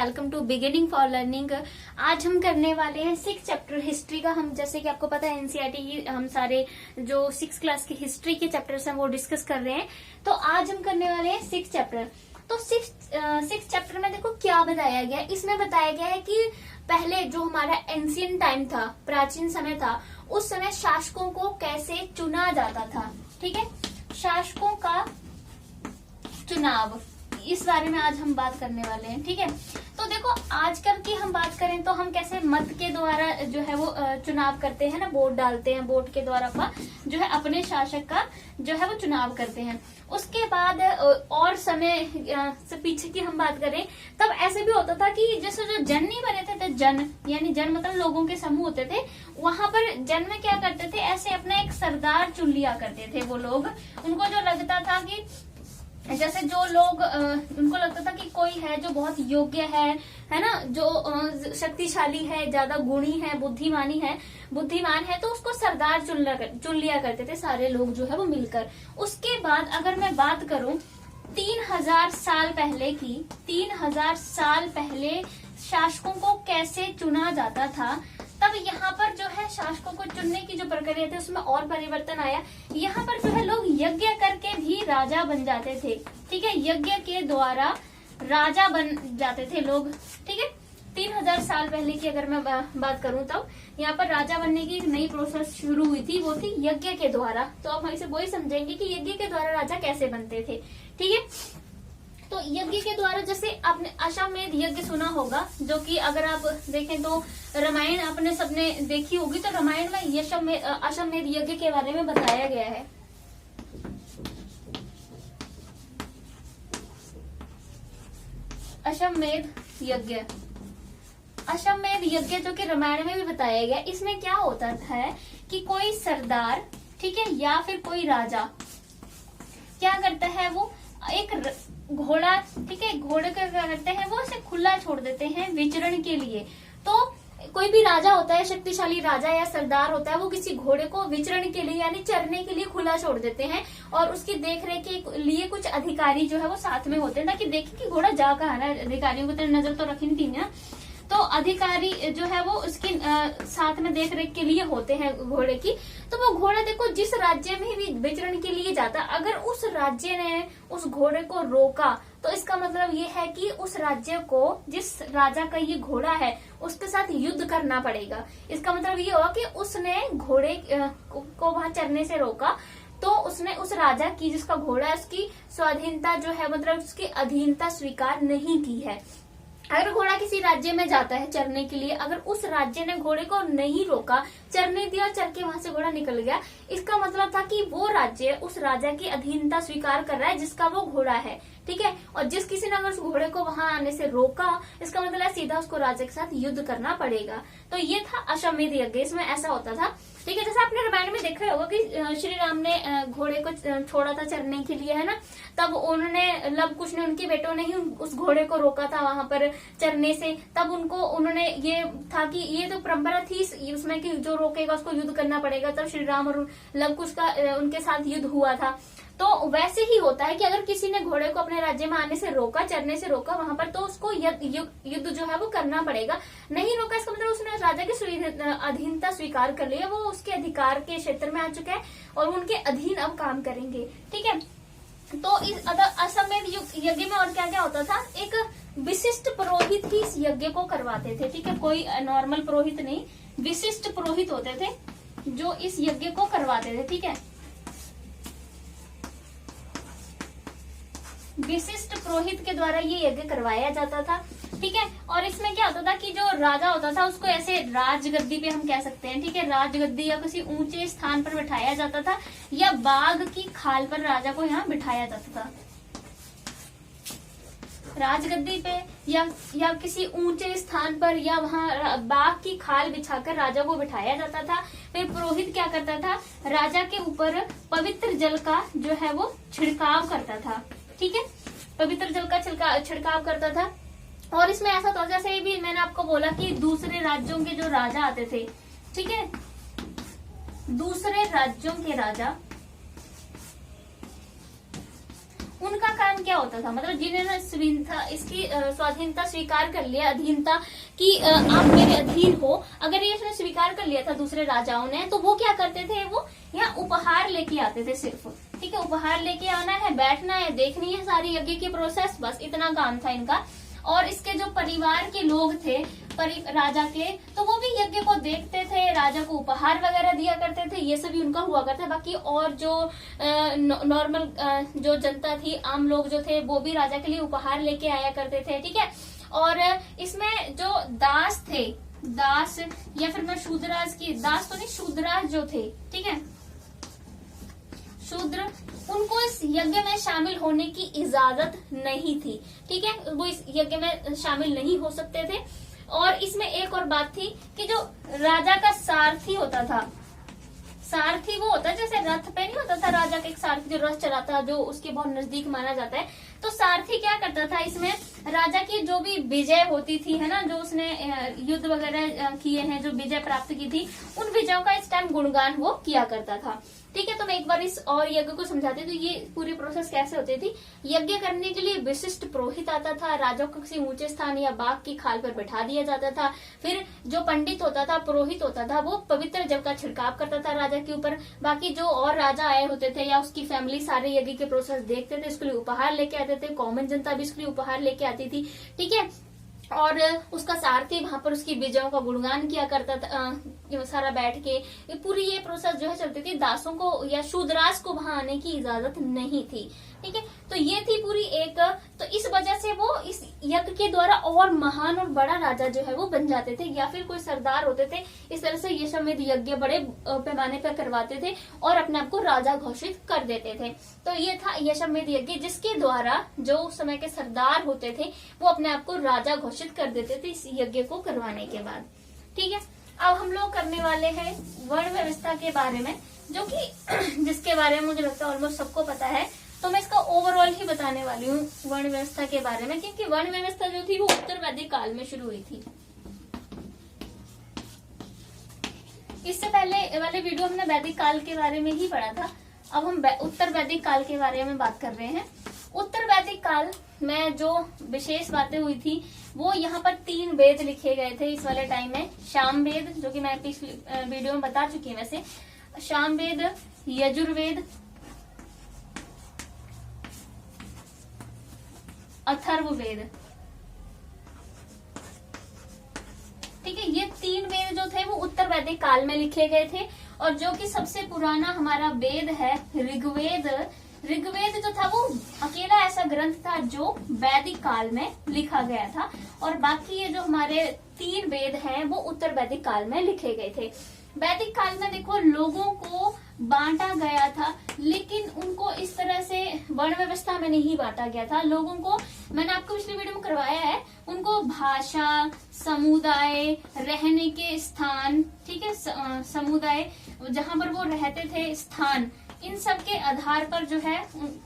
Welcome to beginning for learning. आज हम करने वाले हैं 6 चैप्टर हिस्ट्री का। हम जैसे कि आपको पता है एनसीईआरटी की हम सारे जो 6 क्लास की हिस्ट्री के चैप्टर्स हैं वो डिस्कस कर रहे हैं। तो आज हम करने वाले हैं 6 चैप्टर। तो 6 चैप्टर में देखो क्या बताया गया है। इसमें बताया गया है कि पहले जो हमारा एंशियंट टाइम था, प्राचीन समय था, उस समय शासकों को कैसे चुना जाता था। ठीक है, शासकों का चुनाव, इस बारे में आज हम बात करने वाले हैं। ठीक है, तो देखो आजकल की हम बात करें तो हम कैसे मत के द्वारा जो है वो चुनाव करते हैं ना, वोट डालते हैं, वोट के द्वारा जो है अपने शासक का जो है वो चुनाव करते हैं। उसके बाद और समय से पीछे की हम बात करें तब ऐसे भी होता था कि जैसे जो जन नहीं बने थे जन यानी जन मतलब लोगों के समूह होते थे, वहां पर जन में क्या करते थे, ऐसे अपना एक सरदार चुन लिया करते थे। वो लोग, उनको जो लगता था कि जैसे जो लोग उनको लगता था कि कोई है जो बहुत योग्य है ना, जो शक्तिशाली है, ज्यादा गुणी है, बुद्धिमान है, तो उसको सरदार चुन लिया करते थे सारे लोग जो है वो मिलकर। उसके बाद अगर मैं बात करूं 3000 साल पहले की, 3000 साल पहले शासकों को कैसे चुना जाता था, तब यहाँ पर जो है शासकों को चुनने की जो प्रक्रिया थी उसमें और परिवर्तन आया। यहाँ पर जो है लोग यज्ञ करके भी राजा बन जाते थे। ठीक है, यज्ञ के द्वारा राजा बन जाते थे लोग। ठीक है, 3000 साल पहले की अगर मैं बात करूं तब यहाँ पर राजा बनने की एक नई प्रोसेस शुरू हुई थी, वो थी यज्ञ के द्वारा। तो अब हम इसे वही समझेंगे कि यज्ञ के द्वारा राजा कैसे बनते थे। ठीक है, तो यज्ञ के द्वारा जैसे आपने अश्वमेध यज्ञ सुना होगा, जो कि अगर आप देखें तो रामायण आपने सबने देखी होगी, तो रामायण में अश्वमेध यज्ञ के बारे में बताया गया है। अश्वमेध यज्ञ, अश्वमेध यज्ञ जो कि रामायण में भी बताया गया। इसमें क्या होता है कि कोई सरदार, ठीक है, या फिर कोई राजा क्या करता है, वो एक घोड़ा, ठीक है, घोड़े का क्या करते हैं, वो इसे खुला छोड़ देते हैं विचरण के लिए। तो कोई भी राजा होता है, शक्तिशाली राजा या सरदार होता है, वो किसी घोड़े को विचरण के लिए यानी चरने के लिए खुला छोड़ देते हैं, और उसकी देखरेख के लिए कुछ अधिकारी जो है वो साथ में होते हैं, ताकि देखें कि घोड़ा जा कहाँ रहा है। अधिकारियों को तो नजर तो रखनी थी ना, तो अधिकारी जो है वो उसकी साथ में देख रेख के लिए होते हैं घोड़े की। तो वो घोड़ा देखो जिस राज्य में भी विचरण के लिए जाता, अगर उस राज्य ने उस घोड़े को रोका तो इसका मतलब ये है कि उस राज्य को, जिस राजा का ये घोड़ा है, उसके साथ युद्ध करना पड़ेगा। इसका मतलब ये होगा कि उसने घोड़े को वहां चरने से रोका, तो उसने उस राजा की, जिसका घोड़ा है, उसकी स्वाधीनता जो है मतलब उसकी अधीनता स्वीकार नहीं की है। अगर घोड़ा किसी राज्य में जाता है चरने के लिए, अगर उस राज्य ने घोड़े को नहीं रोका, चरने दिया, चर के वहां से घोड़ा निकल गया, इसका मतलब था कि वो राज्य उस राजा की अधीनता स्वीकार कर रहा है जिसका वो घोड़ा है। ठीक है, और जिस किसी ने अगर उस घोड़े को वहां आने से रोका, इसका मतलब है सीधा उसको राजा के साथ युद्ध करना पड़ेगा। तो ये था अश्वमेध यज्ञ, इसमें ऐसा होता था। ठीक है, जैसे आपने रामायण में देखा होगा कि श्री राम ने घोड़े को छोड़ा था चरने के लिए, है ना, तब उन्होंने लव कुश ने, उनके बेटों ने ही उस घोड़े को रोका था वहां पर चरने से। तब उन्होंने ये था कि ये तो परंपरा थी उसमें कि जो रोकेगा उसको युद्ध करना पड़ेगा। तब श्री राम और लव कुश का उनके साथ युद्ध हुआ था। तो वैसे ही होता है कि अगर किसी ने घोड़े को अपने राज्य में आने से रोका, चरने से रोका वहां पर, तो उसको युद्ध जो है वो करना पड़ेगा। नहीं रोका, इसका मतलब उसने राजा की अधीनता स्वीकार कर ली है, वो उसके अधिकार के क्षेत्र में आ चुका है और उनके अधीन अब काम करेंगे। ठीक है, तो इस अश्वमेध यज्ञ में और क्या क्या होता था, एक विशिष्ट पुरोहित ही इस यज्ञ को करवाते थे। ठीक है, कोई नॉर्मल पुरोहित नहीं, विशिष्ट पुरोहित होते थे जो इस यज्ञ को करवाते थे। ठीक है, विशिष्ट पुरोहित के द्वारा ये यज्ञ करवाया जाता था। ठीक है, और इसमें क्या होता था कि जो राजा होता था उसको ऐसे राजगद्दी पे हम कह सकते हैं, ठीक है, राजगद्दी या किसी ऊंचे स्थान पर बिठाया जाता था, या बाघ की खाल पर राजा को यहाँ बिठाया जाता था। राजगद्दी पे या किसी ऊंचे स्थान पर, या वहां बाघ की खाल बिछाकर राजा को बिठाया जाता था। फिर पुरोहित क्या करता था, राजा के ऊपर पवित्र जल का जो है वो छिड़काव करता था। ठीक है, पवित्र जल का छिड़काव करता था। और इसमें ऐसा था, जैसे भी मैंने आपको बोला कि दूसरे राज्यों के जो राजा आते थे, ठीक है, दूसरे राज्यों के राजा उनका काम क्या होता था, मतलब जिन्होंने इसकी स्वाधीनता स्वीकार कर लिया, अधीनता कि आप मेरे अधीन हो, अगर ये इसने स्वीकार कर लिया था दूसरे राजाओं ने, तो वो क्या करते थे, वो यहाँ उपहार लेके आते थे सिर्फ, ठीक है, उपहार लेके आना है, बैठना है, देखनी है सारी यज्ञ की प्रोसेस, बस इतना काम था इनका। और इसके जो परिवार के लोग थे राजा के, तो वो भी यज्ञ को देखते थे, राजा को उपहार वगैरह दिया करते थे, ये सभी उनका हुआ करता। बाकी और जो नॉर्मल जो जनता थी, आम लोग जो थे, वो भी राजा के लिए उपहार लेके आया करते थे, ठीक है। और इसमें जो दास थे, दास या फिर मैं शूद्राज की, दास तो नहीं, शूद्राज जो थे, ठीक है, शूद्र, उनको इस यज्ञ में शामिल होने की इजाजत नहीं थी, ठीक है, वो इस यज्ञ में शामिल नहीं हो सकते थे। और इसमें एक और बात थी कि जो राजा का सारथी होता था, सारथी वो होता है जैसे रथ पे नहीं होता था राजा का एक सारथी जो रथ चलाता, जो उसके बहुत नजदीक माना जाता है, तो सारथी क्या करता था, इसमें राजा की जो भी विजय होती थी, है ना, जो उसने युद्ध वगैरह किए हैं, जो विजय प्राप्त की थी, उन विजयों का इस टाइम गुणगान वो किया करता था, ठीक है। तो मैं एक बार इस और यज्ञ को समझाती हूँ। तो ये पूरी प्रोसेस कैसे होती थी, यज्ञ करने के लिए विशिष्ट पुरोहित आता था, राजा को किसी ऊंचे स्थान या बाग की खाल पर बैठा दिया जाता था। फिर जो पंडित होता था, पुरोहित होता था, वो पवित्र जल का छिड़काव करता था राजा के ऊपर। बाकी जो और राजा आए होते थे या उसकी फैमिली सारे यज्ञ के प्रोसेस देखते थे, इसके लिए उपहार लेके आते थे, कॉमन जनता भी इसके लिए उपहार लेके आती थी, ठीक है। और उसका सारथी वहां पर उसकी विजयों का गुणगान किया करता था, सारा बैठ के पूरी ये प्रोसेस जो है चलती थी। दासों को या शूद्रास को वहां आने की इजाजत नहीं थी, ठीक है। तो ये थी पूरी एक, तो इस वजह से वो इस यज्ञ के द्वारा और महान और बड़ा राजा जो है वो बन जाते थे, या फिर कोई सरदार होते थे। इस तरह से यशमेध यज्ञ बड़े पैमाने पर करवाते थे और अपने आप को राजा घोषित कर देते थे। तो ये था यशमेध यज्ञ, जिसके द्वारा जो उस समय के सरदार होते थे वो अपने आप को राजा घोषित कर देते थे इस यज्ञ को करवाने के बाद, ठीक है। अब हम लोग करने वाले हैं वर्ण व्यवस्था के बारे में, जो कि जिसके बारे में मुझे लगता है ऑलमोस्ट सबको पता है। तो मैं इसका ओवरऑल ही बताने वाली हूँ वर्ण व्यवस्था के बारे में, क्योंकि वर्ण व्यवस्था जो थी वो उत्तर वैदिक काल में शुरू हुई थी। इससे पहले वाले वीडियो हमने वैदिक काल के बारे में ही पढ़ा था, अब हम उत्तर वैदिक काल के बारे में बात कर रहे हैं। उत्तर वैदिक काल में जो विशेष बातें हुई थी, वो यहाँ पर 3 वेद लिखे गए थे इस वाले टाइम में। शाम वेद, जो कि मैं पिछले वीडियो में बता चुकी हूँ वैसे, शाम वेद, यजुर्वेद, अथर्ववेद, ठीक है। ये 3 वेद जो थे वो उत्तर वैदिक काल में लिखे गए थे। और जो कि सबसे पुराना हमारा वेद है ऋग्वेद, ऋग्वेद जो था वो अकेला ऐसा ग्रंथ था जो वैदिक काल में लिखा गया था। और बाकी ये जो हमारे 3 वेद हैं वो उत्तर वैदिक काल में लिखे गए थे। वैदिक काल में देखो लोगों को बांटा गया था, लेकिन उनको इस तरह से वर्ण व्यवस्था में नहीं बांटा गया था। लोगों को, मैंने आपको पिछली वीडियो में करवाया है, उनको भाषा, समुदाय, रहने के स्थान, ठीक है, समुदाय जहां पर वो रहते थे, स्थान, इन सब के आधार पर जो है,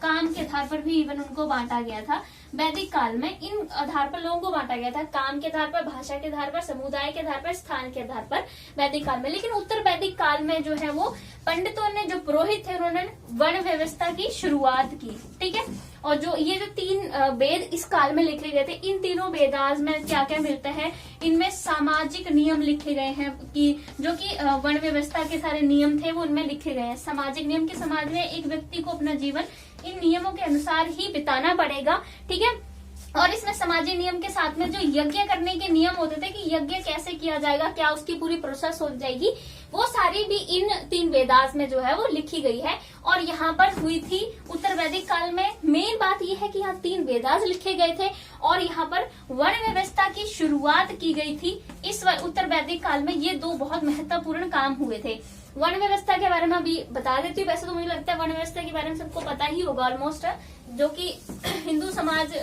काम के आधार पर भी इवन उनको बांटा गया था। वैदिक काल में इन आधार पर लोगों को बांटा गया था, काम के आधार पर, भाषा के आधार पर, समुदाय के आधार पर, स्थान के आधार पर वैदिक काल में। लेकिन उत्तर वैदिक काल में जो है वो पंडितों ने, जो पुरोहित थे, उन्होंने वर्ण व्यवस्था की शुरुआत की, ठीक है। और जो ये जो 3 वेद इस काल में लिखे गए थे, इन तीनों वेदास में क्या क्या मिलता है, इनमें सामाजिक नियम लिखे गए हैं, कि जो कि वर्ण व्यवस्था के सारे नियम थे वो उनमें लिखे गए हैं। सामाजिक नियम के समाज में एक व्यक्ति को अपना जीवन इन नियमों के अनुसार ही बिताना पड़ेगा, ठीक है। और इसमें सामाजिक नियम के साथ में जो यज्ञ करने के नियम होते थे कि यज्ञ कैसे किया जाएगा, क्या उसकी पूरी प्रोसेस हो जाएगी, वो सारी भी इन 3 वेदास में जो है वो लिखी गई है। और यहाँ पर हुई थी उत्तर वैदिक काल में, मेन बात ये है कि यहाँ 3 वेदास लिखे गए थे और यहाँ पर वर्ण व्यवस्था की शुरुआत की गई थी। इस उत्तर वैदिक काल में ये 2 बहुत महत्वपूर्ण काम हुए थे। वर्ण व्यवस्था के बारे में अभी बता देती हूँ। वैसे तो मुझे लगता है वर्ण व्यवस्था के बारे में सबको पता ही होगा ऑलमोस्ट, जो कि हिंदू समाज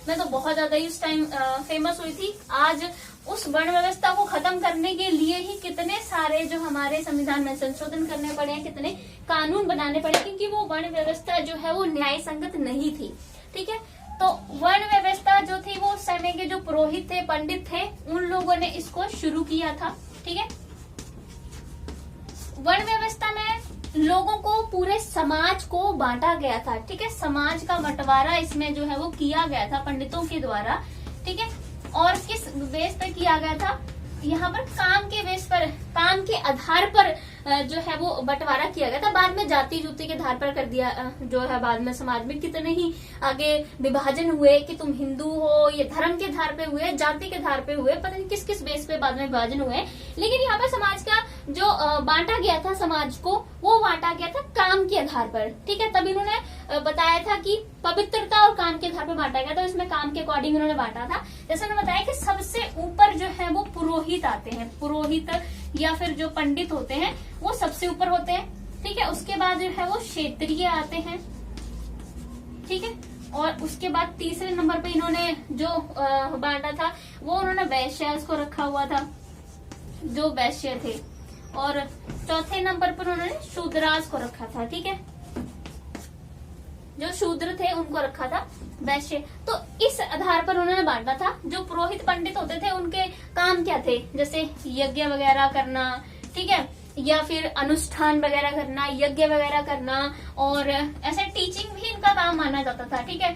में तो बहुत ज्यादा ही उस टाइम फेमस हुई थी। आज उस वर्ण व्यवस्था को खत्म करने के लिए ही कितने सारे जो हमारे संविधान में संशोधन करने पड़े हैं, कितने कानून बनाने पड़े, क्योंकि वो वर्ण व्यवस्था जो है वो न्याय संगत नहीं थी, ठीक है। तो वर्ण व्यवस्था जो थी वो उस समय के जो पुरोहित थे, पंडित थे, उन लोगों ने इसको शुरू किया था, ठीक है। वर्ण व्यवस्था में लोगों को, पूरे समाज को बांटा गया था। ठीक है, समाज का बंटवारा इसमें जो है वो किया गया था पंडितों के द्वारा। ठीक है, और किस बेस पर किया गया था? यहाँ पर काम के बेस पर, काम के आधार पर जो है वो बंटवारा किया गया था। बाद में जाति जुति के आधार पर कर दिया जो है। बाद में समाज में कितने ही आगे विभाजन हुए कि तुम हिंदू हो, ये धर्म के आधार पे हुए, जाति के आधार पे हुए, पता नहीं किस किस बेस पे बाद में विभाजन हुए। लेकिन यहाँ पर समाज का जो बांटा गया था समाज को, वो बांटा गया था काम के आधार पर। ठीक है, तब इन्होंने बताया था कि पवित्रता और काम के आधार पर बांटा गया था। तो इसमें काम के अकॉर्डिंग इन्होंने बांटा था। जैसे उन्होंने बताया कि सबसे ऊपर जो है वो पुरोहित आते हैं। पुरोहित या फिर जो पंडित होते हैं वो सबसे ऊपर होते हैं। ठीक है, उसके बाद जो है वो क्षेत्रीय आते हैं। ठीक है, और उसके बाद तीसरे नंबर पे इन्होंने जो बांटा था वो उन्होंने वैश्य को रखा हुआ था, जो वैश्य थे। और चौथे नंबर पर उन्होंने शूद्रास को रखा था। ठीक है, जो शूद्र थे उनको रखा था वैश्य। तो इस आधार पर उन्होंने बांटा था। जो पुरोहित पंडित होते थे उनके काम क्या थे? जैसे यज्ञ वगैरह करना, ठीक है, या फिर अनुष्ठान वगैरह करना, यज्ञ वगैरह करना, और ऐसे टीचिंग भी इनका काम माना जाता था। ठीक है,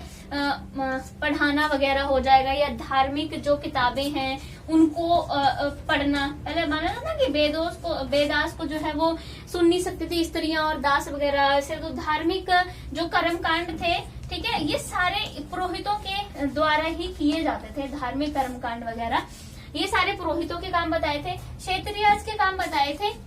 पढ़ाना वगैरह हो जाएगा, या धार्मिक जो किताबें हैं उनको पढ़ना। पहले माना जाता था कि वेदास को जो है वो सुन नहीं सकती थी स्त्रियां और दास वगैरह। ऐसे तो धार्मिक जो कर्मकांड थे, ठीक है, ये सारे पुरोहितों के द्वारा ही किए जाते थे। धार्मिक कर्मकांड वगैरह ये सारे पुरोहितों के काम बताए थे। क्षेत्रीय के काम बताए थे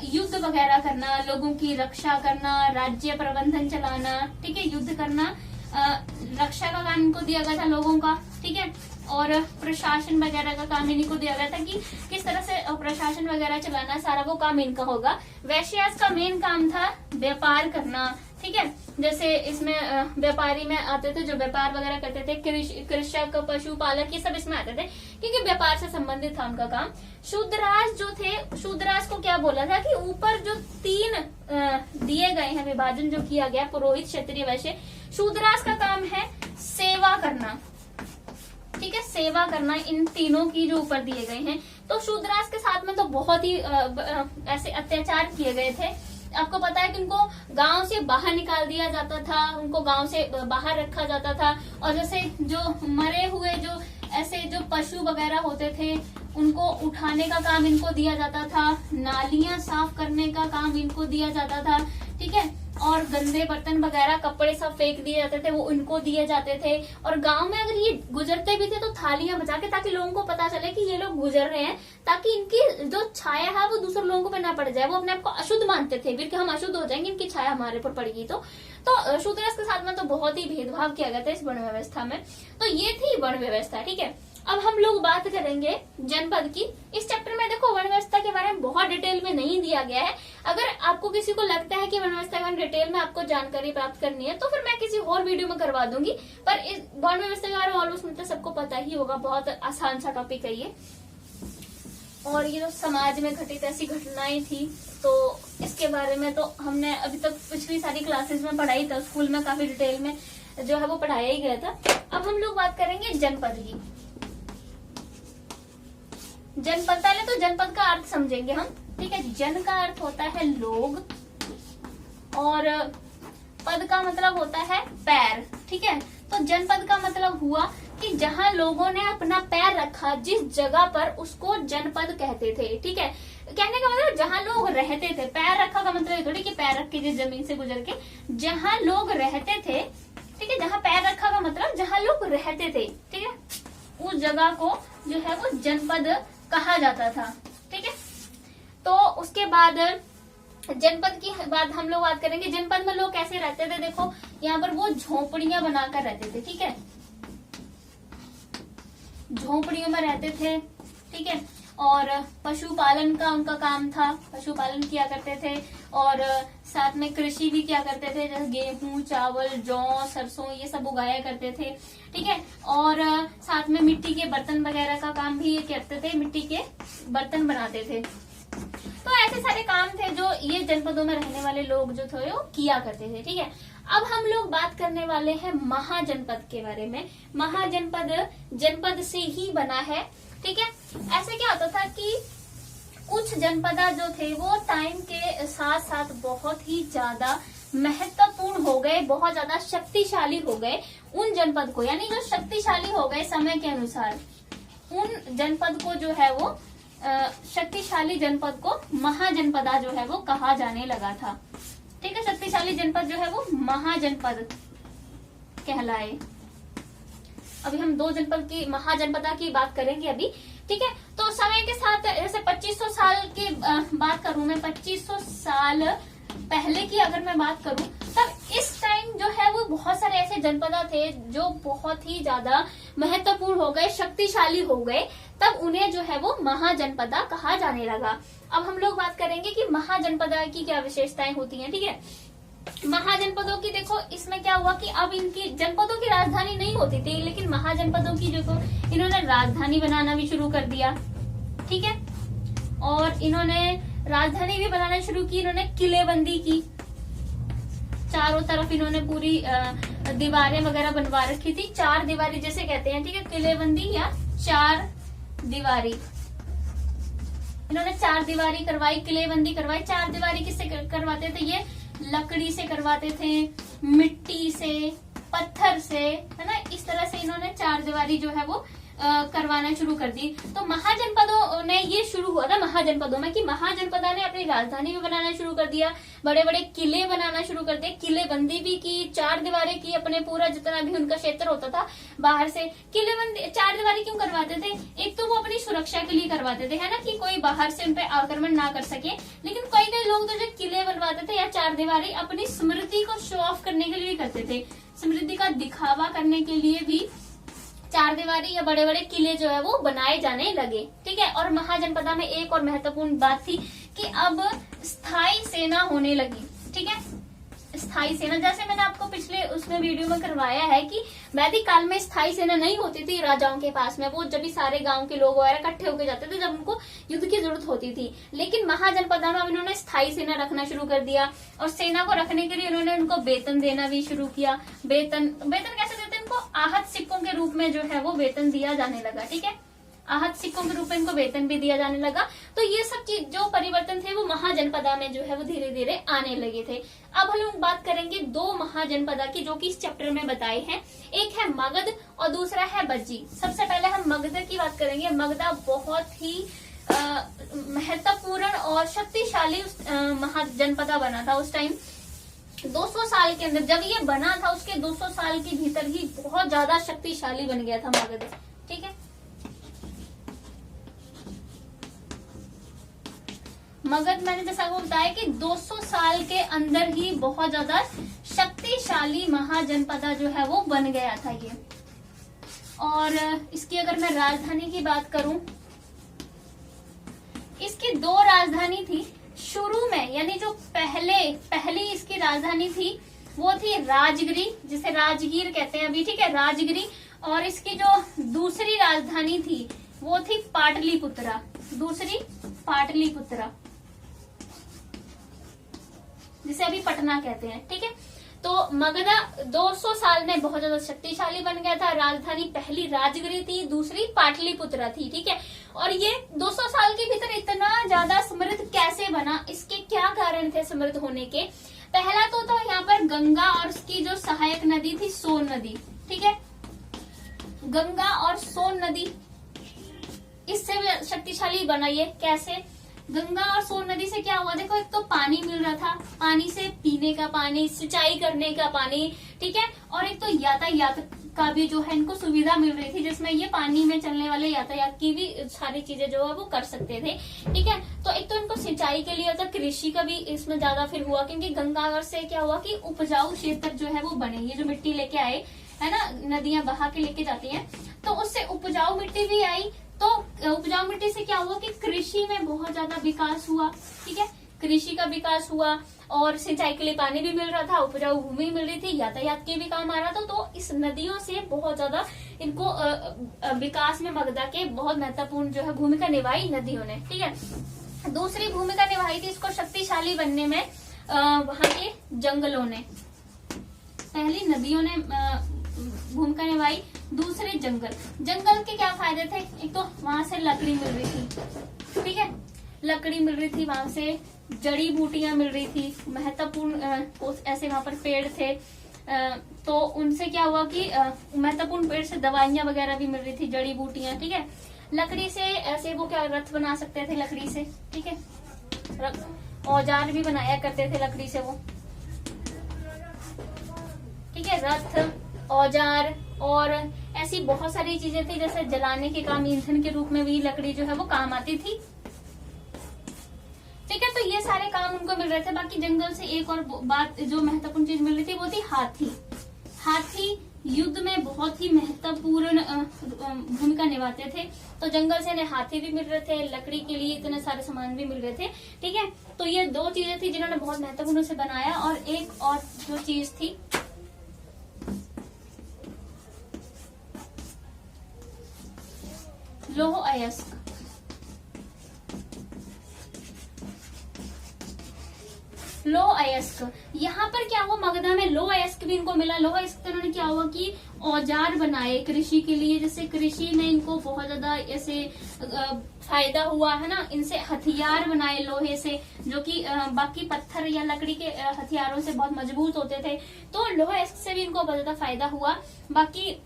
युद्ध वगैरह करना, लोगों की रक्षा करना, राज्य प्रबंधन चलाना। ठीक है, युद्ध करना, रक्षा का काम इनको दिया गया था लोगों का। ठीक है, और प्रशासन वगैरह का काम इन्हीं को दिया गया था कि किस तरह से प्रशासन वगैरह चलाना, सारा वो काम इनका होगा। वैश्यास का मेन काम था व्यापार करना। ठीक है, जैसे इसमें व्यापारी में आते थे जो व्यापार वगैरह करते थे, कृषक, पशुपालक, ये सब इसमें आते थे क्योंकि व्यापार से संबंधित था उनका काम। शूद्रास जो थे, शूद्रास को क्या बोला था कि ऊपर जो 3 दिए गए हैं, विभाजन जो किया गया, पुरोहित, क्षत्रिय, वैश्य, शूद्रास का काम है सेवा करना। ठीक है, सेवा करना, इन तीनों की जो ऊपर दिए गए हैं। तो शूद्रास के साथ में तो बहुत ही ऐसे अत्याचार किए गए थे। आपको पता है कि उनको गांव से बाहर निकाल दिया जाता था, उनको गांव से बाहर रखा जाता था। और जैसे जो मरे हुए जो ऐसे जो पशु वगैरह होते थे उनको उठाने का काम इनको दिया जाता था, नालियां साफ करने का काम इनको दिया जाता था। ठीक है, और गंदे बर्तन वगैरह, कपड़े सब फेंक दिए जाते थे, वो इनको दिए जाते थे। और गांव में अगर ये गुजरते भी थे तो थालियां बजा के, ताकि लोगों को पता चले कि ये लोग गुजर रहे हैं, ताकि इनकी जो छाया है वो दूसरे लोगों पे ना पड़ जाए। वो अपने आप को अशुद्ध मानते थे, फिर कि हम अशुद्ध हो जाएंगे इनकी छाया हमारे पर पड़ेगी। तो शूद्रास के साथ में तो बहुत ही भेदभाव किया गया था इस वर्ण व्यवस्था में। तो ये थी वर्ण व्यवस्था। ठीक है, अब हम लोग बात करेंगे जनपद की। इस चैप्टर में देखो वर्ण व्यवस्था के बारे में बहुत डिटेल में नहीं दिया गया है। अगर आपको किसी को लगता है कि वर्ण व्यवस्था के बारे में डिटेल में आपको जानकारी प्राप्त करनी है तो फिर मैं किसी और वीडियो में करवा दूंगी। पर इस वर्ण व्यवस्था के बारे में ऑलमोस्ट मतलब सबको पता ही होगा, बहुत आसान सा टॉपिक है ये। और ये जो समाज में घटित ऐसी घटनाएं थी तो इसके बारे में तो हमने अभी तक पिछली सारी क्लासेस में पढ़ाई था, स्कूल में काफी डिटेल में जो है वो पढ़ाया ही गया था। अब हम लोग बात करेंगे जनपद की। जनपद, पहले तो जनपद का अर्थ समझेंगे हम। ठीक है, जन का अर्थ होता है लोग और पद का मतलब होता है पैर। ठीक है, तो जनपद का मतलब हुआ कि जहां लोगों ने अपना पैर रखा, जिस जगह पर, उसको जनपद कहते थे। ठीक है, कहने का मतलब जहां लोग रहते थे। पैर रखा का मतलब थोड़ी कि पैर रख के जिस जमीन से गुजर के, जहां लोग रहते थे। ठीक है, जहां पैर रखा का मतलब जहां लोग रहते थे। ठीक है, उस जगह को जो है वो जनपद कहा जाता था। ठीक है, तो उसके बाद जनपद की बात हम लोग बात करेंगे। जनपद में लोग कैसे रहते थे? देखो यहाँ पर वो झोपड़ियां बनाकर रहते थे। ठीक है, झोपड़ियों में रहते थे। ठीक है, और पशुपालन का उनका काम था, पशुपालन किया करते थे। और साथ में कृषि भी किया करते थे, जैसे गेहूं, चावल, जौ, सरसों, ये सब उगाया करते थे। ठीक है, और साथ में मिट्टी के बर्तन वगैरह का काम भी ये करते थे, मिट्टी के बर्तन बनाते थे। तो ऐसे सारे काम थे जो ये जनपदों में रहने वाले लोग जो थे वो किया करते थे। ठीक है, अब हम लोग बात करने वाले हैं महाजनपद के बारे में। महाजनपद जनपद से ही बना है। ठीक है, ऐसे क्या होता था कि कुछ जनपदा जो थे वो टाइम के साथ साथ बहुत ही ज्यादा महत्वपूर्ण हो गए, बहुत ज्यादा शक्तिशाली हो गए। उन जनपद को, यानी जो शक्तिशाली हो गए समय के अनुसार, उन जनपद को जो है वो शक्तिशाली जनपद को महाजनपदा जो है वो कहा जाने लगा था। ठीक है, शक्तिशाली जनपद जो है वो महाजनपद कहलाए। अभी हम 2 जनपद की महाजनपदा की बात करेंगे अभी। ठीक है, तो समय के साथ जैसे 2500 साल की बात करूं मैं, 2500 साल पहले की अगर मैं बात करूं, तब इस टाइम जो है वो बहुत सारे ऐसे जनपदा थे जो बहुत ही ज्यादा महत्वपूर्ण हो गए, शक्तिशाली हो गए, तब उन्हें जो है वो महाजनपदा कहा जाने लगा। अब हम लोग बात करेंगे कि महाजनपदा की क्या विशेषताएं होती हैं। ठीक है, महाजनपदों की देखो, इसमें क्या हुआ कि अब इनकी जनपदों की राजधानी नहीं होती थी, लेकिन महाजनपदों की देखो इन्होंने राजधानी बनाना भी शुरू कर दिया। ठीक है, और इन्होंने राजधानी भी बनाना शुरू की, इन्होंने किलेबंदी की, चारों तरफ इन्होंने पूरी दीवारें वगैरह बनवा रखी थी, 4 दीवारी जैसे कहते हैं। ठीक है, किलेबंदी या 4 दीवारी, इन्होंने 4 दीवारी करवाई, किलेबंदी करवाई। 4 दीवारी किससे करवाते थे? ये लकड़ी से करवाते थे, मिट्टी से, पत्थर से, है ना। इस तरह से इन्होंने 4 दीवारी जो है वो करवाना शुरू कर दी। तो महाजनपदों ने ये शुरू हुआ था महाजनपदों में कि महाजनपदा ने अपनी राजधानी भी बनाना शुरू कर दिया, बड़े बड़े किले बनाना शुरू कर दिए, किलेबंदी भी की, 4 दीवारें की, अपने पूरा जितना भी उनका क्षेत्र होता था बाहर से। किलेबंदी 4 दीवारी क्यों करवाते थे? एक तो वो अपनी सुरक्षा के लिए करवाते थे, है ना, कि कोई बाहर से उन पे आक्रमण ना कर सके। लेकिन कई लोग तो जो किले बनवाते थे या 4 दीवारी अपनी स्मृति को शो ऑफ करने के लिए भी करते थे, स्मृति का दिखावा करने के लिए भी 4 दीवारी या बड़े बड़े किले जो है वो बनाए जाने लगे। ठीक है, और महाजनपदा में एक और महत्वपूर्ण बात थी कि अब स्थायी सेना होने लगी। ठीक है, स्थायी सेना, जैसे मैंने आपको पिछले उसमें वीडियो में करवाया है कि वैदिक काल में स्थायी सेना नहीं होती थी राजाओं के पास में, वो जब भी सारे गांव के लोग वगैरह इकट्ठे होकर जाते थे जब उनको युद्ध की जरूरत होती थी। लेकिन महाजनपदा में अब इन्होंने स्थायी सेना रखना शुरू कर दिया, और सेना को रखने के लिए उन्होंने उनको वेतन देना भी शुरू किया। वेतन कैसे देते? इनको आहत सिक्कों के रूप में जो है वो वेतन दिया जाने लगा। ठीक है, आहत सिक्कों के रूप में इनको वेतन भी दिया जाने लगा। तो ये सब चीज जो परिवर्तन थे वो महाजनपदा में जो है वो धीरे धीरे आने लगे थे। अब हम लोग बात करेंगे 2 महाजनपदा की जो कि इस चैप्टर में बताए हैं। एक है मगध और दूसरा है बज्जी। सबसे पहले हम मगध की बात करेंगे। मगध बहुत ही महत्वपूर्ण और शक्तिशाली महाजनपदा बना था उस टाइम। 200 साल के अंदर जब ये बना था, उसके 200 साल के भीतर ही बहुत ज्यादा शक्तिशाली बन गया था मगध। ठीक है, मगध मैंने जैसा आपको बताया कि 200 साल के अंदर ही बहुत ज्यादा शक्तिशाली महाजनपदा जो है वो बन गया था ये। और इसकी अगर मैं राजधानी की बात करूं, इसकी 2 राजधानी थी शुरू में, यानी जो पहली इसकी राजधानी थी वो थी राजगिरी, जिसे राजगीर कहते हैं अभी। ठीक है, राजगिरी। और इसकी जो दूसरी राजधानी थी वो थी पाटलिपुत्रा, दूसरी पाटलिपुत्रा, जिसे अभी पटना कहते हैं। ठीक है, तो मगध 200 साल में बहुत ज्यादा शक्तिशाली बन गया था। राजधानी पहली राजगिरी थी, दूसरी पाटलिपुत्रा थी। ठीक है, और ये 200 साल के भीतर इतना ज्यादा समृद्ध कैसे बना, इसके क्या कारण थे समृद्ध होने के? पहला तो यहाँ पर गंगा और उसकी जो सहायक नदी थी सोन नदी। ठीक है, गंगा और सोन नदी इससे भी शक्तिशाली बना। ये कैसे? गंगा और सोन नदी से क्या हुआ? देखो, एक तो पानी मिल रहा था, पानी से पीने का पानी, सिंचाई करने का पानी। ठीक है, और एक तो यातायात का भी जो है इनको सुविधा मिल रही थी, जिसमें ये पानी में चलने वाले यातायात की भी सारी चीजें जो है वो कर सकते थे। ठीक है, तो एक तो इनको सिंचाई के लिए होता, कृषि का भी इसमें ज्यादा फिर हुआ, क्योंकि गंगा से क्या हुआ कि उपजाऊ क्षेत्र जो है वो बने। ये जो मिट्टी लेके आए है ना, नदियां बहा के लेके जाती हैं, तो उससे उपजाऊ मिट्टी भी आई। तो उपजाऊ मिट्टी से क्या हुआ कि कृषि में बहुत ज्यादा विकास हुआ। ठीक है, कृषि का विकास हुआ, और सिंचाई के लिए पानी भी मिल रहा था, उपजाऊ भूमि मिल रही थी, यातायात के भी काम आ रहा था। तो इस नदियों से बहुत ज्यादा इनको विकास में मगधा के बहुत महत्वपूर्ण जो है भूमिका निभाई नदियों ने। ठीक है, दूसरी भूमिका निभाई थी इसको शक्तिशाली बनने में वहां के जंगलों ने। पहली नदियों ने भूमिका निभाई, दूसरे जंगल। जंगल के क्या फायदे थे? एक तो वहां से लकड़ी मिल रही थी। ठीक है, लकड़ी मिल रही थी, वहां से जड़ी बूटियां मिल रही थी, महत्वपूर्ण ऐसे वहां पर पेड़ थे। तो उनसे क्या हुआ कि महत्वपूर्ण पेड़ से दवाइयां वगैरह भी मिल रही थी, जड़ी बूटियां, ठीक है। लकड़ी से ऐसे वो क्या रथ बना सकते थे लकड़ी से, ठीक है। औजार भी बनाया करते थे लकड़ी से वो, ठीक है। रथ, औजार और ऐसी बहुत सारी चीजें थी, जैसे जलाने के काम, ईंधन के रूप में भी लकड़ी जो है वो काम आती थी, ठीक है। तो ये सारे काम उनको मिल रहे थे। बाकी जंगल से एक और बात जो महत्वपूर्ण चीज मिल रही थी वो थी हाथी। हाथी युद्ध में बहुत ही महत्वपूर्ण भूमिका निभाते थे। तो जंगल से इन्हें हाथी भी मिल रहे थे, लकड़ी के लिए इतने सारे सामान भी मिल रहे थे, ठीक है। तो ये दो चीजें थी जिन्होंने बहुत महत्वपूर्ण से बनाया। और एक और जो चीज थी लौह अयस्क। लौह अयस्क, यहाँ पर क्या हुआ, मगधा में लौह अयस्क भी इनको मिला। लौह अयस्क इन्होंने क्या हुआ कि औजार बनाए कृषि के लिए, जैसे कृषि में इनको बहुत ज्यादा ऐसे फायदा हुआ है ना। इनसे हथियार बनाए लोहे से, जो कि बाकी पत्थर या लकड़ी के हथियारों से बहुत मजबूत होते थे। तो लौह अयस्क से भी इनको बहुत ज्यादा फायदा हुआ। बाकी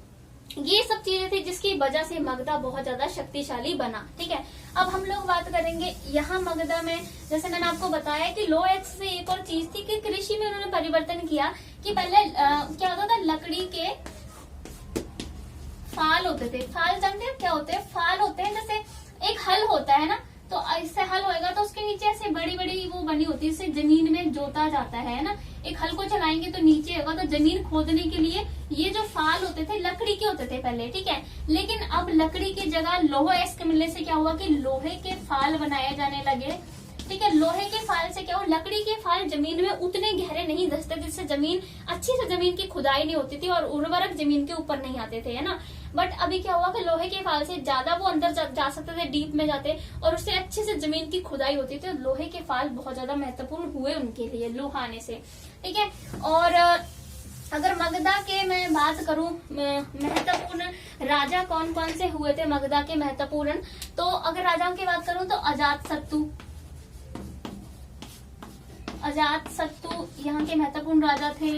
ये सब चीजें थी जिसकी वजह से मगधा बहुत ज्यादा शक्तिशाली बना, ठीक है। अब हम लोग बात करेंगे यहाँ मगधा में, जैसे मैंने आपको बताया कि लौह अयस्क से एक और चीज थी कि कृषि में उन्होंने परिवर्तन किया कि पहले क्या होता था, लकड़ी के फाल होते थे। फाल जानते हैं क्या होते हैं? फाल होते हैं जैसे एक हल होता है ना, तो इससे हल होएगा तो उसके नीचे ऐसे बड़ी बड़ी वो बनी होती है, इससे जमीन में जोता जाता है ना। एक हल को चलाएंगे तो नीचे होगा, तो जमीन खोदने के लिए ये जो फाल होते थे लकड़ी के होते थे पहले, ठीक है। लेकिन अब लकड़ी की जगह लौह अयस्क मिलने से क्या हुआ कि लोहे के फाल बनाए जाने लगे, ठीक है। लोहे के फाल से क्या हुआ, लकड़ी के फाल जमीन में उतने गहरे नहीं धंसते, जिससे जमीन अच्छी से जमीन की खुदाई नहीं होती थी और उर्वरक जमीन के ऊपर नहीं आते थे, है ना। बट अभी क्या हुआ कि लोहे के फाल से ज्यादा वो अंदर जा सकते थे, डीप में जाते, और उससे अच्छे से जमीन की खुदाई होती थी। लोहे के फाल बहुत ज्यादा महत्वपूर्ण हुए उनके लिए लोहा आने से, ठीक है। और अगर मगधा के मैं बात करूं महत्वपूर्ण राजा कौन कौन से हुए थे मगधा के महत्वपूर्ण, तो अगर राजाओं की बात करूं तो अजातशत्रु यहाँ के महत्वपूर्ण राजा थे।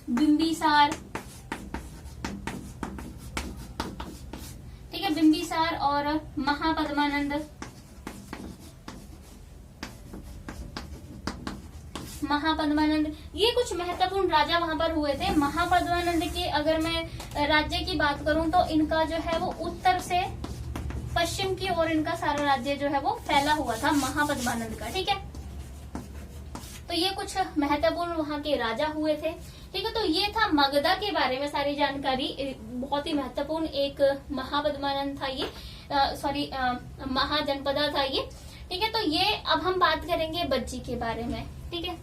बिंबिसार, ठीक है, बिंबिसार और महापद्मानंद। ये कुछ महत्वपूर्ण राजा वहां पर हुए थे। महापद्मानंद के अगर मैं राज्य की बात करूं तो इनका जो है वो उत्तर से पश्चिम की ओर इनका सारा राज्य जो है वो फैला हुआ था महापद्मानंद का, ठीक है। तो ये कुछ महत्वपूर्ण वहां के राजा हुए थे, ठीक है। तो ये था मगधा के बारे में सारी जानकारी, बहुत ही महत्वपूर्ण एक महापद्मानंद था ये, महाजनपदा था ये, ठीक है। तो ये अब हम बात करेंगे बज्जी के बारे में, ठीक है।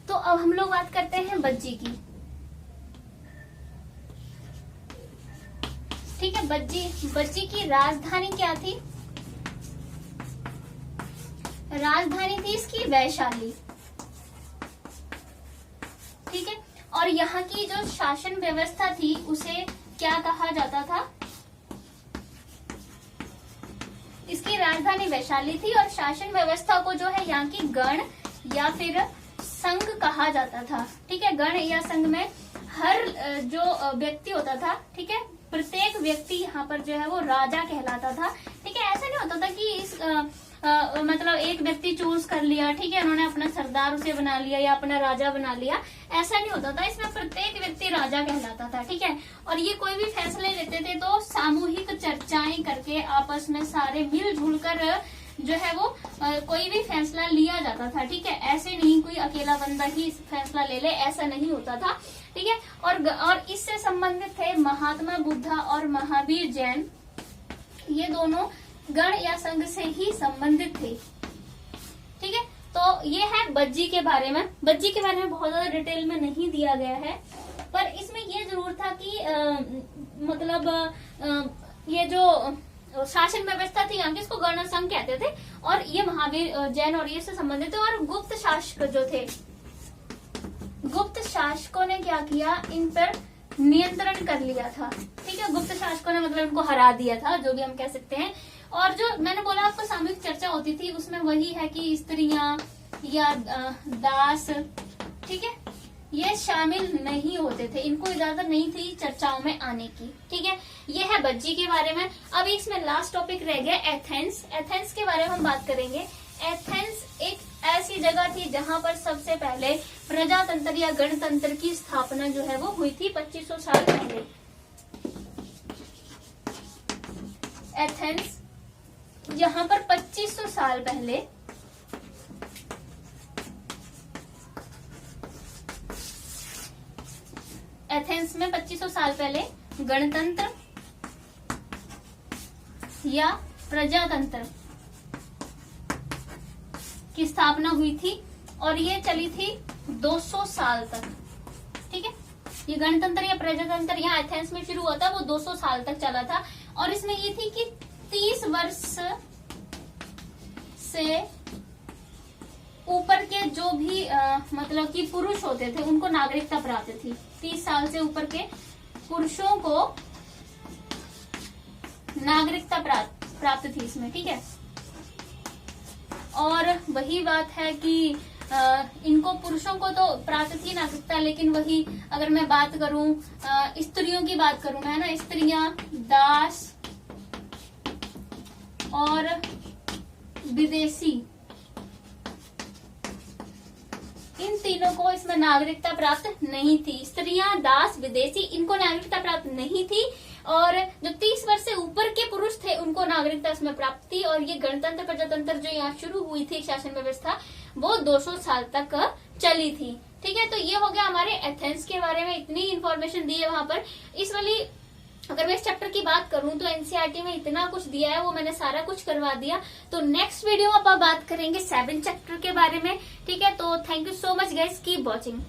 तो अब हम लोग बात करते हैं बज्जी की, ठीक है। बज्जी की राजधानी क्या थी? राजधानी थी इसकी वैशाली, ठीक है। और यहाँ की जो शासन व्यवस्था थी उसे क्या कहा जाता था? इसकी राजधानी वैशाली थी और शासन व्यवस्था को जो है यहाँ की गण या फिर संघ कहा जाता था, ठीक है। गण या संघ में हर जो व्यक्ति होता था, ठीक है, प्रत्येक व्यक्ति यहाँ पर जो है वो राजा कहलाता था, ठीक है। ऐसा नहीं होता था कि इस मतलब एक व्यक्ति चूज कर लिया, ठीक है, उन्होंने अपना सरदार उसे बना लिया या अपना राजा बना लिया, ऐसा नहीं होता था। इसमें प्रत्येक व्यक्ति राजा कहलाता था, ठीक है। और ये कोई भी फैसले लेते थे तो सामूहिक चर्चाएं करके आपस में सारे मिलजुल कर जो है वो कोई भी फैसला लिया जाता था, ठीक है। ऐसे नहीं कोई अकेला बंदा ही फैसला ले ले, ऐसा नहीं होता था, ठीक है। और इससे संबंधित थे महात्मा बुद्धा और महावीर जैन, ये दोनों गण या संघ से ही संबंधित थे, ठीक है। तो ये है बज्जी के बारे में। बज्जी के बारे में बहुत ज्यादा डिटेल में नहीं दिया गया है, पर इसमें ये जरूर था कि ये जो शासन व्यवस्था थी यहाँ की, इसको गण संघ कहते थे, और ये महावीर जैन और ये से संबंधित थे। और गुप्त शासक जो थे, गुप्त शासकों ने क्या किया, इन पर नियंत्रण कर लिया था। ठीक है, गुप्त शासकों ने मतलब उनको हरा दिया था, जो भी हम कह सकते हैं। और जो मैंने बोला आपको सामूहिक चर्चा होती थी, उसमें वही है कि स्त्रियां या दास, ठीक है, ये शामिल नहीं होते थे, इनको इजाजत नहीं थी चर्चाओं में आने की। ठीक है, ये है बज्जी के बारे में। अब इसमें लास्ट टॉपिक रह गया एथेंस। एथेंस के बारे में हम बात करेंगे। एथेंस एक ऐसी जगह थी जहां पर सबसे पहले प्रजातंत्र या गणतंत्र की स्थापना जो है वो हुई थी 2500 साल पहले। एथेंस यहाँ पर 2500 साल पहले एथेंस में 2500 साल पहले गणतंत्र या प्रजातंत्र की स्थापना हुई थी और ये चली थी 200 साल तक। ठीक है, ये गणतंत्र या प्रजातंत्र यहाँ एथेंस में शुरू हुआ था, वो 200 साल तक चला था। और इसमें ये थी कि 30 वर्ष से ऊपर के जो भी मतलब कि पुरुष होते थे उनको नागरिकता प्राप्त थी। 30 साल से ऊपर के पुरुषों को नागरिकता प्राप्त थी इसमें। ठीक है, और वही बात है कि इनको पुरुषों को तो प्राप्त थी नागरिकता, लेकिन वही अगर मैं बात करूं स्त्रियों की बात करूं मैं ना, स्त्रियां, दास और विदेशी, इन तीनों को इसमें नागरिकता प्राप्त नहीं थी। स्त्रियां, दास, विदेशी, इनको नागरिकता प्राप्त नहीं थी। और जो 30 वर्ष से ऊपर के पुरुष थे उनको नागरिकता इसमें प्राप्त थी। और ये गणतंत्र प्रजातंत्र जो यहाँ शुरू हुई थी शासन व्यवस्था, वो 200 साल तक चली थी। ठीक है, तो ये हो गया हमारे एथेंस के बारे में, इतनी इंफॉर्मेशन दी है वहां पर। इस वाली अगर मैं इस चैप्टर की बात करूं तो एनसीईआरटी में इतना कुछ दिया है, वो मैंने सारा कुछ करवा दिया। तो नेक्स्ट वीडियो में आप बात करेंगे 7 चैप्टर के बारे में। ठीक है, तो thank you so much guys, keep watching.